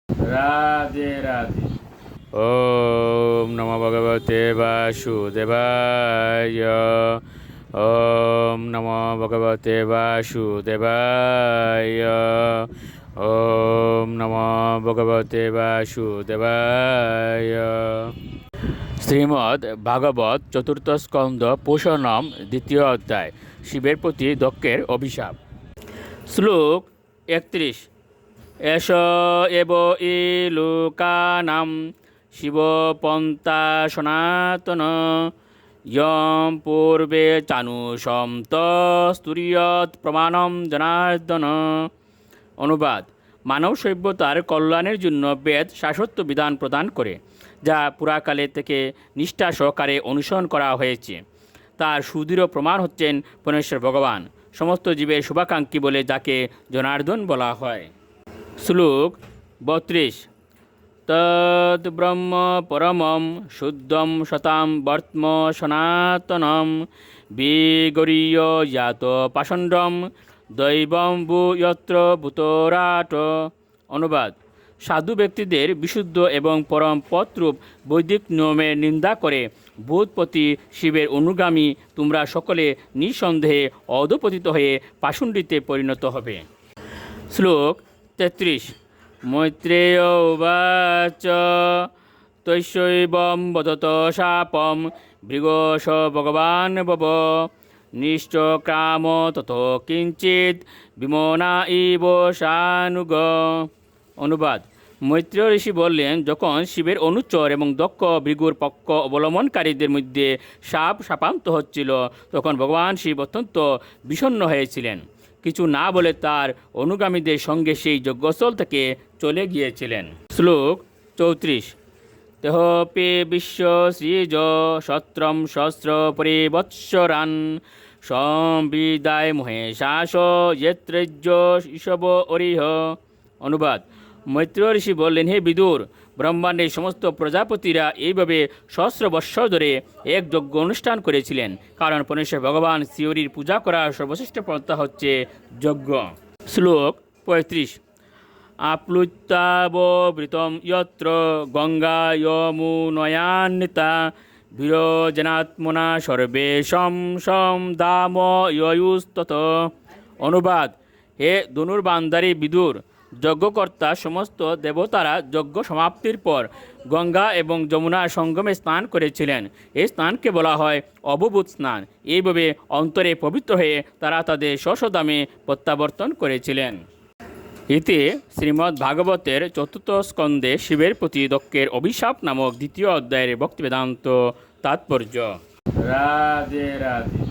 রাধে রাধে। ওম নমো ভগবতে বাসুদেবায়। ওম নমো ভগবতে বাসুদেবায়। ওম নমো ভগবতে বাসুদেবায়। শ্রীমদ্ ভাগবত চতুর্থ স্কন্ধ পোষণম দ্বিতীয় অধ্যায় শিবের প্রতি দক্ষের অভিশাপ। শ্লোক 31। এষ এব ই লোকানাম শিবপন্থা সনাতন ইয়ং পূর্বে চানুষম তুরীয়ৎ প্রমাণম জনার্দন। অনুবাদ: মানব সভ্যতার কল্যাণের জন্য বেদ শাশ্বত বিধান প্রদান করে, যা পুরাকালে থেকে নিষ্ঠা সহকারে অনুসরণ করা হয়েছে। তার সুদৃঢ় প্রমাণ হচ্ছেন পরমেশ্বর ভগবান, সমস্ত জীবের শুভাকাঙ্ক্ষী বলে যাকে জনার্দন বলা হয়। শ্লোক 32। তদ ব্রহ্ম পরমম শুদ্ধম শতাম বর্ত্ম সনাতনম বিগরীয় ইয়াত পাষণ্ডম দৈবম ভূয়ত্র ভূতরাট। অনুবাদ: সাধু ব্যক্তিদের বিশুদ্ধ এবং পরম পথরূপ বৈদিক নিয়মের নিন্দা করে ভূতপতি শিবের অনুগামী তোমরা সকলে নিঃসন্দেহে অধপতিত হয়ে পাষণ্ডীতে পরিণত হবে। শ্লোক 33। মৈত্রেয় উবাচ তৈশৈবং বদত শাপম ভৃগশ ভগবান বব নিশ্চক্রাম তত কিঞ্চিৎ বিমনা ইব শানুগ। অনুবাদ: মৈত্রেয় ঋষি বললেন, যখন শিবের অনুচর এবং দক্ষ ভৃগুর পক্ষ অবলম্বনকারীদের মধ্যে সাপান্ত হচ্ছিল, তখন ভগবান শিব অত্যন্ত বিষণ্ণ হয়েছিলেন। কিছু না বলে তার অনুগামীদের সঙ্গে সেই যজ্ঞস্থল থেকে চলে গিয়েছিলেন। শ্লোক 34। তেহপি বিশ্ব শ্রীজ সত্রম সহস্র পরিবৎসরান সংবিদায় মহেশাস ইয়ত্রেজ্য ঈশব অরিহ। অনুবাদ: মৈত্রেয় ঋষি বললেন, হে বিদুর, ব্রহ্মাণ্ডের সমস্ত প্রজাপতিরা এইভাবে সহস্র বৎসর ধরে এক যজ্ঞ অনুষ্ঠান করেছিলেন, কারণ পরমেশ্বর ভগবান শিবরির পূজা করার সর্বশ্রেষ্ঠ পন্থা হচ্ছে যজ্ঞ। শ্লোক 35। আপ্লুত্যাবৃতম যত্র গঙ্গা যমুনয়ান্বিতা বিরজনাত্মনা সর্বে সম দাম ইয়ুস্তত। অনুবাদ: হে ধনুর্বাণধারী বিদুর, যজ্ঞকর্তা সমস্ত দেবতারা যজ্ঞ সমাপ্তির পর গঙ্গা এবং যমুনার সঙ্গমে স্নান করেছিলেন। এই স্নানকে বলা হয় অবভূত স্নান। এইভাবে অন্তরে পবিত্র হয়ে তারা তাদের স্বস্বধামে প্রত্যাবর্তন করেছিলেন। এতে শ্রীমদ্ ভাগবতের চতুর্থ স্কন্ধে শিবের প্রতি দক্ষের অভিশাপ নামক দ্বিতীয় অধ্যায়ের ভক্তিবেদান্ত তাৎপর্য। রাধে রাধে।